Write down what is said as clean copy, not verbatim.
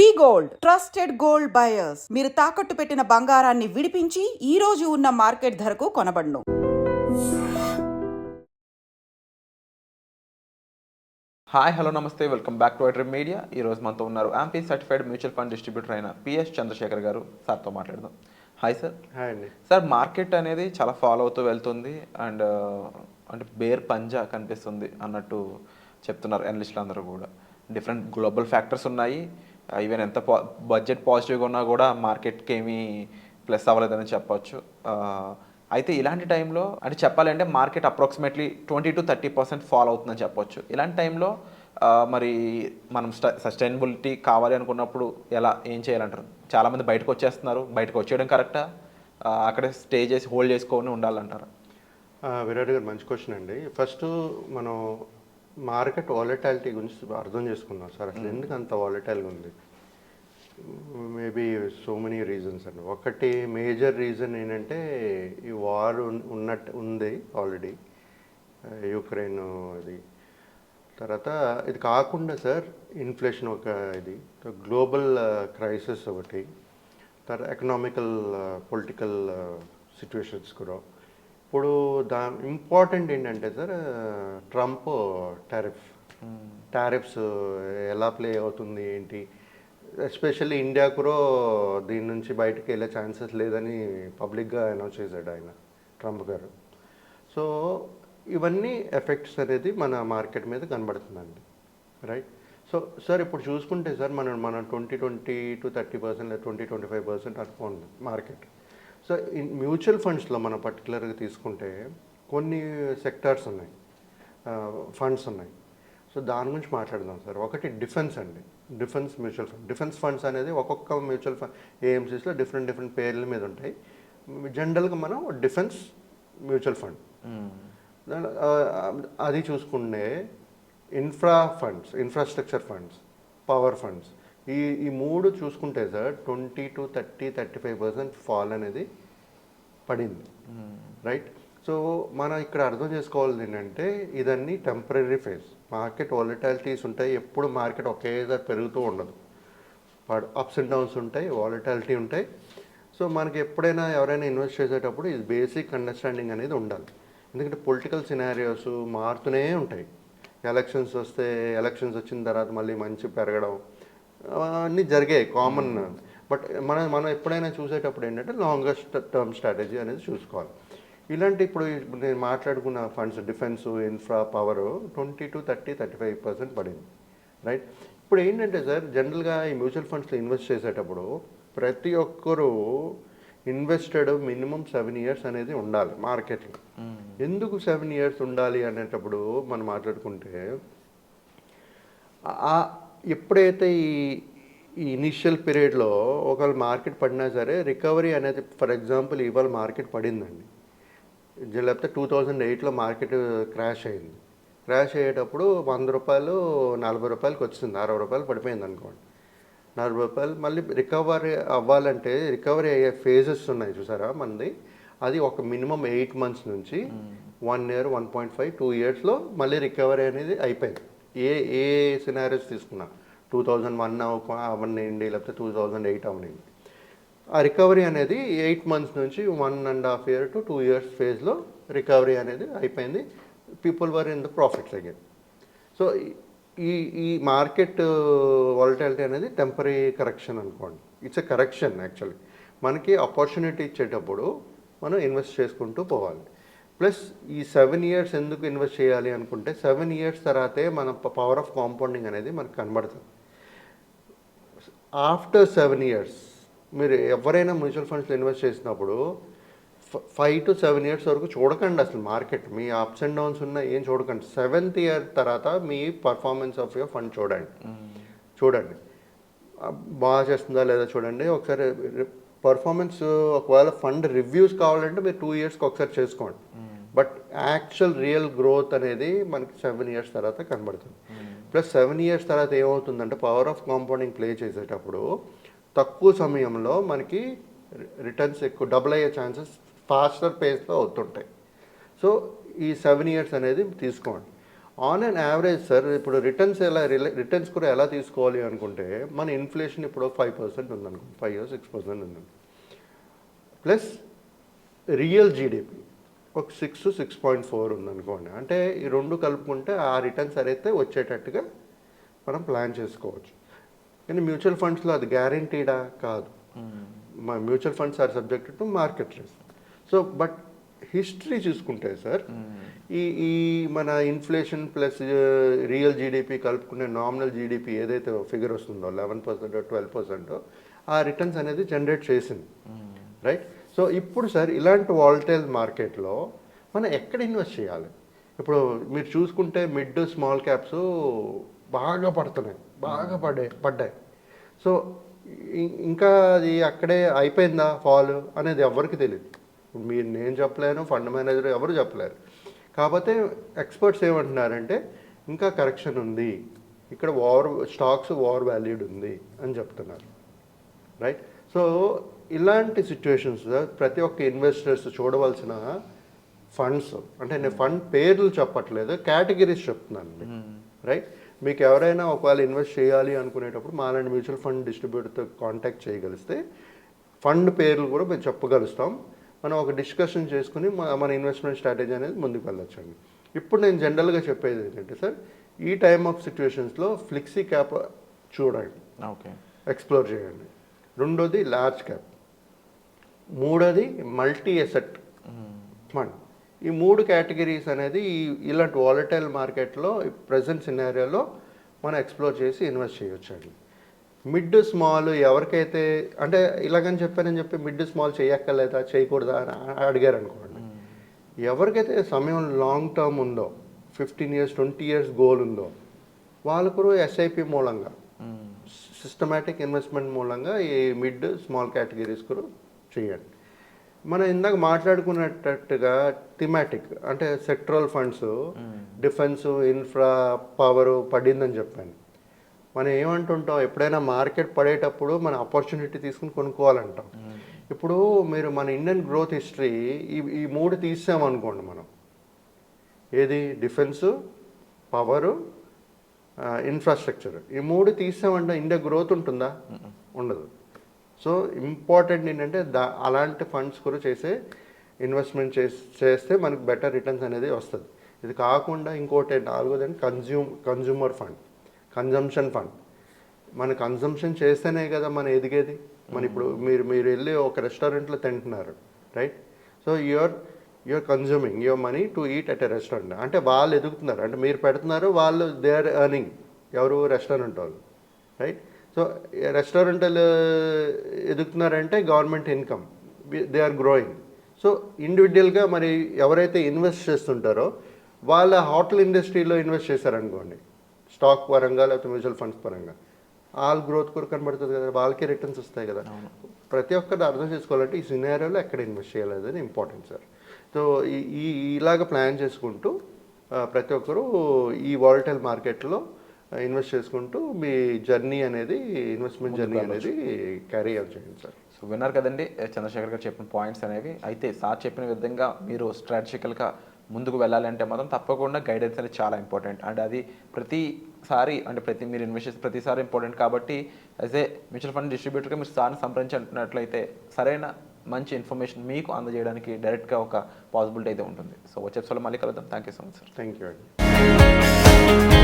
వి gold trusted gold buyers. మీరు తాకట్టు పెట్టిన బంగారాన్ని విడిపించి ఈ రోజు ఉన్న మార్కెట్ ధరకు కొనబడును. హాయ్ హలో నమస్తే, welcome back to iDream media. ఈరోజు మనతో ఉన్నారు యాంపీ సర్టిఫైడ్ మ్యూచువల్ ఫండ్ డిస్ట్రిబ్యూటర్ అయిన పిఎస్ చంద్రశేఖర్ గారు. సార్తో మాట్లాడదాం. Hi sir. హాయ్ అండి. సార్, మార్కెట్ అనేది చాలా ఫాలో అవుతూ వెళ్తుంది అండ్ అంటే బేర్ పంజా కనిపిస్తుంది అన్నట్టు చెప్తున్నారు అనలిస్టులు అందరూ కూడా. డిఫరెంట్ గ్లోబల్ ఫ్యాక్టర్స్ ఉన్నాయి. ఈవెన్ ఎంత బడ్జెట్ పాజిటివ్గా ఉన్నా కూడా మార్కెట్కి ఏమీ ప్లస్ అవ్వలేదని చెప్పొచ్చు. అయితే ఇలాంటి టైంలో అంటే చెప్పాలంటే మార్కెట్ అప్రాక్సిమేట్లీ 20-30% ఫాలో అవుతుందని చెప్పొచ్చు. ఇలాంటి టైంలో మరి మనం సస్టైనబిలిటీ కావాలి అనుకున్నప్పుడు ఏం చేయాలంటారు? చాలామంది బయటకు వచ్చేస్తున్నారు. బయటకు వచ్చేయడం కరెక్టా, అక్కడే స్టే చేసి హోల్డ్ చేసుకొని ఉండాలంటారా? విరాట్ గారు, మంచి క్వశ్చన్ అండి. ఫస్ట్ మనం మార్కెట్ వాలటాలిటీ గురించి అర్థం చేసుకుందాం సార్. అసలు ఎందుకు అంత వాలటైల్గా ఉంది? మేబీ సో మెనీ రీజన్స్ అండి. ఒకటి మేజర్ రీజన్ ఏంటంటే ఈ వార్ ఉంది ఆల్రెడీ, యుక్రెయిన్ ఇది. తర్వాత ఇది కాకుండా సార్ ఇన్ఫ్లేషన్ ఒక ఇది, గ్లోబల్ క్రైసిస్ ఒకటి, తర్వాత ఎకనామికల్ పొలిటికల్ సిచ్యువేషన్స్ కూడా. ఇప్పుడు ఇంపార్టెంట్ ఏంటంటే సార్, ట్రంప్ టారిఫ్స్ ఎలా ప్లే అవుతుంది ఏంటి, ఎస్పెషల్లీ ఇండియా కూడా దీని నుంచి బయటకు వెళ్ళే ఛాన్సెస్ లేదని పబ్లిక్గా అనౌన్స్ చేశాడు ఆయన, ట్రంప్ గారు. సో ఇవన్నీ ఎఫెక్ట్స్ అనేది మన మార్కెట్ మీద కనబడుతుందండి, రైట్? సో సార్ ఇప్పుడు చూసుకుంటే సార్ మన 20-30% లేదా 20-25% అనుకోండి మార్కెట్. సో మ్యూచువల్ ఫండ్స్లో మనం పర్టికులర్గా తీసుకుంటే కొన్ని సెక్టార్స్ ఉన్నాయి, ఫండ్స్ ఉన్నాయి. సో దాని గురించి మాట్లాడదాం సార్. ఒకటి డిఫెన్స్ అండి, defence mutual fund. Defence funds అనేది ఒక్కొక్క మ్యూచువల్ ఫండ్ ఏఎంసీస్లో డిఫరెంట్ పేర్ల మీద ఉంటాయి. జనరల్గా మనం డిఫెన్స్ మ్యూచువల్ ఫండ్ అది చూసుకుంటే ఇన్ఫ్రాస్ట్రక్చర్ ఫండ్స్, పవర్ ఫండ్స్, ఈ మూడు చూసుకుంటే సార్ 20-35% ఫాల్ అనేది పడింది, రైట్? సో మనం ఇక్కడ అర్థం చేసుకోవాల్సింది ఏంటంటే ఇదన్నీ టెంపరీ ఫేజ్. మార్కెట్ వాలటాలిటీస్ ఉంటాయి, ఎప్పుడు మార్కెట్ ఒకేసారి పెరుగుతూ ఉండదు. అప్స్ అండ్ డౌన్స్ ఉంటాయి, వాలటాలిటీ ఉంటాయి. సో మనకి ఎప్పుడైనా ఎవరైనా ఇన్వెస్ట్ చేసేటప్పుడు ఇది బేసిక్ అండర్స్టాండింగ్ అనేది ఉండాలి. ఎందుకంటే పొలిటికల్ సినారియోస్ మారుతూనే ఉంటాయి. ఎలక్షన్స్ వచ్చిన తర్వాత మళ్ళీ మంచి పెరగడం అన్నీ జరిగాయి, కామన్. బట్ మనం ఎప్పుడైనా చూసేటప్పుడు ఏంటంటే లాంగెస్ట్ టర్మ్ స్ట్రాటజీ అనేది చూసుకోవాలి. ఇలాంటి ఇప్పుడు నేను మాట్లాడుకున్న ఫండ్స్, డిఫెన్స్, ఇన్ఫ్రా, పవర్ 20-35% పడింది, రైట్? ఇప్పుడు ఏంటంటే సార్, జనరల్గా ఈ మ్యూచువల్ ఫండ్స్లో ఇన్వెస్ట్ చేసేటప్పుడు ప్రతి ఒక్కరూ ఇన్వెస్టెడ్ మినిమం 7 years అనేది ఉండాలి మార్కెట్లో. ఎందుకు 7 years ఉండాలి అనేటప్పుడు మనం మాట్లాడుకుంటే, ఎప్పుడైతే ఈ ఇనిషియల్ పీరియడ్లో ఒకవేళ మార్కెట్ పడినా సరే రికవరీ అనేది, ఫర్ ఎగ్జాంపుల్ ఇవాళ మార్కెట్ పడిందండి, లేకపోతే 2008లో మార్కెట్ క్రాష్ అయింది. క్రాష్ అయ్యేటప్పుడు 100 రూపాయలు 40 రూపాయలకి వచ్చింది, 60 రూపాయలు పడిపోయింది అనుకోండి. 40 రూపాయలు మళ్ళీ రికవరీ అవ్వాలంటే రికవరీ అయ్యే ఫేజెస్ ఉన్నాయి చూసారా మనది. అది ఒక మినిమం 8 months నుంచి 1 year, 1.5, 2 yearsలో మళ్ళీ రికవరీ అనేది అయిపోయింది. ఏ సినారియోస్ తీసుకున్నా, 2001 అవనండి, లేకపోతే 2008 అవనండి, ఆ రికవరీ అనేది 8 months నుంచి 1.5 year to 2 years ఫేజ్లో రికవరీ అనేది అయిపోయింది. People were in the profits again. So ఈ మార్కెట్ వాలటాలిటీ అనేది టెంపరీ కరెక్షన్ అనుకోండి. It's a correction actually. మనకి ఆపర్చునిటీ ఇచ్చేటప్పుడు మనం ఇన్వెస్ట్ చేసుకుంటూ పోవాలి. ప్లస్ ఈ 7 years ఎందుకు ఇన్వెస్ట్ చేయాలి అనుకుంటే, 7 years తర్వాతే మన పవర్ ఆఫ్ కాంపౌండింగ్ అనేది మనకు కనబడుతుంది. ఆఫ్టర్ 7 years మీరు ఎవరైనా మ్యూచువల్ ఫండ్స్లో ఇన్వెస్ట్ చేసినప్పుడు 5 to 7 years వరకు చూడకండి అసలు market. Me ups and downs ఉన్న ఏం చూడకండి. 7th year తర్వాత మీ పర్ఫార్మెన్స్ ఆఫ్ యువర్ ఫండ్ చూడండి బాగా చేస్తుందా లేదా చూడండి. ఒకసారి పర్ఫార్మెన్స్, ఒకవేళ ఫండ్ రివ్యూస్ కావాలంటే మీరు 2 yearsకి ఒకసారి చేసుకోండి. బట్ యాక్చువల్ రియల్ గ్రోత్ అనేది మనకి 7 years తర్వాత కనబడుతుంది. ప్లస్ 7 years తర్వాత ఏమవుతుందంటే పవర్ ఆఫ్ కాంపౌండింగ్ ప్లే చేసేటప్పుడు తక్కువ సమయంలో మనకి రిటర్న్స్ ఎక్కువ డబుల్ అయ్యే ఛాన్సెస్ ఫాస్టర్ పేస్లో అవుతుంటాయి. సో ఈ 7 years అనేది తీసుకోండి. ఆన్ అండ్ యావరేజ్ సార్ ఇప్పుడు రిటర్న్స్ కూడా ఎలా తీసుకోవాలి అనుకుంటే మన ఇన్ఫ్లేషన్ ఇప్పుడు 5% ఉందనుకో 5-6% ఉందనుకో ప్లస్ రియల్ జీడిపి ఒక 6-6.4 ఉందనుకోండి. అంటే ఈ రెండు కలుపుకుంటే ఆ రిటర్న్స్ అయితే వచ్చేటట్టుగా మనం ప్లాన్ చేసుకోవచ్చు. కానీ మ్యూచువల్ ఫండ్స్లో అది గ్యారంటీడా కాదు. Mutual funds are subject to market risk. So but history చూసుకుంటే సార్ ఈ మన ఇన్ఫ్లేషన్ ప్లస్ రియల్ జీడిపి కలుపుకునే నామినల్ జీడిపి ఏదైతే ఫిగర్ వస్తుందో 11% 12% ఆ రిటర్న్స్ అనేది జనరేట్ చేసింది, రైట్? సో ఇప్పుడు సార్ ఇలాంటి వాలటైల్ మార్కెట్లో మనం ఎక్కడ ఇన్వెస్ట్ చేయాలి? ఇప్పుడు మీరు చూసుకుంటే మిడ్ స్మాల్ క్యాప్స్ బాగా పడ్డాయి. సో ఇంకా అది అక్కడే అయిపోయిందా ఫాల్ అనేది ఎవరికి తెలియదు. నేను చెప్పలేను, ఫండ్ మేనేజర్ ఎవరు చెప్పలేరు. కాకపోతే ఎక్స్పర్ట్స్ ఏమంటున్నారంటే ఇంకా కరెక్షన్ ఉంది, ఇక్కడ స్టాక్స్ ఓవర్ వాల్యూడ్ ఉంది అని చెప్తున్నారు, రైట్? సో ఇలాంటి సిచ్యువేషన్స్ ప్రతి ఒక్క ఇన్వెస్టర్స్ చూడవలసిన ఫండ్స్, అంటే నేను ఫండ్ పేర్లు చెప్పట్లేదు, కేటగిరీస్ చెప్తున్నాను, రైట్? మీకు ఎవరైనా ఒకవేళ ఇన్వెస్ట్ చేయాలి అనుకునేటప్పుడు మాలాంటి మ్యూచువల్ ఫండ్ డిస్ట్రిబ్యూటర్తో కాంటాక్ట్ చేయగలిస్తే ఫండ్ పేర్లు కూడా మేము చెప్పగలుస్తాం. మనం ఒక డిస్కషన్ చేసుకుని మన ఇన్వెస్ట్మెంట్ స్ట్రాటజీ అనేది ముందుకు వెళ్ళొచ్చండి. ఇప్పుడు నేను జనరల్గా చెప్పేది ఏంటంటే సార్, ఈ టైమ్ ఆఫ్ సిచ్యువేషన్స్లో ఫ్లెక్సీ క్యాప్ చూడండి, ఓకే, ఎక్స్ప్లోర్ చేయండి. రెండోది లార్జ్ క్యాప్, మూడోది మల్టీ ఎసెట్ ఫండ్. ఈ మూడు కేటగిరీస్ అనేది ఇలాంటి వాలటైల్ మార్కెట్లో ప్రజెంట్ సినారియోలో మనం ఎక్స్ప్లోర్ చేసి ఇన్వెస్ట్ చేయొచ్చండి. మిడ్ స్మాల్ ఎవరికైతే అంటే ఇలాగని చెప్పి మిడ్ స్మాల్ చేయక్కర్లేదా చేయకూడదా అని అడిగారు అనుకోండి, ఎవరికైతే సమయం లాంగ్ టర్మ్ ఉందో 15 years 20 years గోల్ ఉందో వాళ్ళకు ఎస్ఐపి మూలంగా సిస్టమేటిక్ ఇన్వెస్ట్మెంట్ మూలంగా ఈ మిడ్ స్మాల్ కేటగిరీస్ కూడా చేయండి. మనం ఇందాక మాట్లాడుకున్నట్టుగా థిమాటిక్ అంటే sectoral funds, defence, infra, power పడిందని చెప్పాను. మనం ఏమంటుంటాం, ఎప్పుడైనా మార్కెట్ పడేటప్పుడు మన ఆపర్చునిటీ తీసుకుని కొనుక్కోవాలంటాం. ఇప్పుడు మీరు మన ఇండియన్ గ్రోత్ హిస్టరీ ఈ మూడు తీసామనుకోండి, మనం ఏది డిఫెన్సు, పవరు, ఇన్ఫ్రాస్ట్రక్చర్, ఈ మూడు తీసామంటే ఇండియా గ్రోత్ ఉంటుందా? ఉండదు. సో ఇంపార్టెంట్ ఏంటంటే అలాంటి ఫండ్స్ కూడా ఇన్వెస్ట్మెంట్ చేస్తే మనకు బెటర్ రిటర్న్స్ అనేది వస్తుంది. ఇది కాకుండా ఇంకోటి నాలుగోదండి కన్జ్యూమర్ ఫండ్, కన్జంప్షన్ ఫండ్. మన కన్జంప్షన్ చేస్తేనే కదా మన ఎదిగేది. మన ఇప్పుడు మీరు వెళ్ళి ఒక రెస్టారెంట్లో తింటున్నారు, right? So you're consuming your money to eat at a restaurant. అంటే వాళ్ళు ఎదుగుతున్నారు, అంటే మీరు పెడుతున్నారు, వాళ్ళు దే ఆర్ ఎర్నింగ్. ఎవరు? రెస్టారెంట్ వాళ్ళు, రైట్? సో రెస్టారెంట్ ఎదుగుతున్నారంటే government income, they are growing. So ఇండివిజువల్గా మరి ఎవరైతే ఇన్వెస్ట్ చేస్తుంటారో వాళ్ళ హోటల్ ఇండస్ట్రీలో ఇన్వెస్ట్ చేశారనుకోండి, స్టాక్ పరంగా లేకపోతే మ్యూచువల్ ఫండ్స్ పరంగా, ఆల్ గ్రోత్ కూడా కనబడుతుంది కదా, వాళ్ళకే రిటర్న్స్ వస్తాయి కదా. ప్రతి ఒక్కరు అర్థం చేసుకోవాలంటే ఈ సినారియోలో ఎక్కడ ఇన్వెస్ట్ చేయాలి అనేది ఇంపార్టెంట్ సార్. సో ఇలాగ ప్లాన్ చేసుకుంటూ ప్రతి ఒక్కరూ ఈ వాలటైల్ మార్కెట్లో ఇన్వెస్ట్ చేసుకుంటూ మీ జర్నీ అనేది, ఇన్వెస్ట్మెంట్ జర్నీ అనేది క్యారీ అవుట్ చేయండి సార్. సో విన్నారు కదండి చంద్రశేఖర్ గారు చెప్పిన పాయింట్స్ అనేవి. అయితే సార్ చెప్పిన విధంగా మీరు స్ట్రాటజికల్గా ముందుకు వెళ్ళాలి అంటే మాత్రం తప్పకుండా గైడెన్స్ అనేది చాలా ఇంపార్టెంట్. అండ్ అది ప్రతిసారి అంటే మీరు ఇన్వెస్ట్ చేసే ప్రతిసారి ఇంపార్టెంట్. కాబట్టి యాజ్ ఏ మ్యూచువల్ ఫండ్ డిస్ట్రిబ్యూటర్గా మీరు సార్ని సంప్రదించినట్లయితే సరైన మంచి ఇన్ఫర్మేషన్ మీకు అందజేయడానికి డైరెక్ట్గా ఒక పాసిబిలిటీ అయితే ఉంటుంది. సో వచ్చే ఎపిసోడ్లో మళ్ళీ కలుద్దాం. Thank you so much sir. Thank you అండి.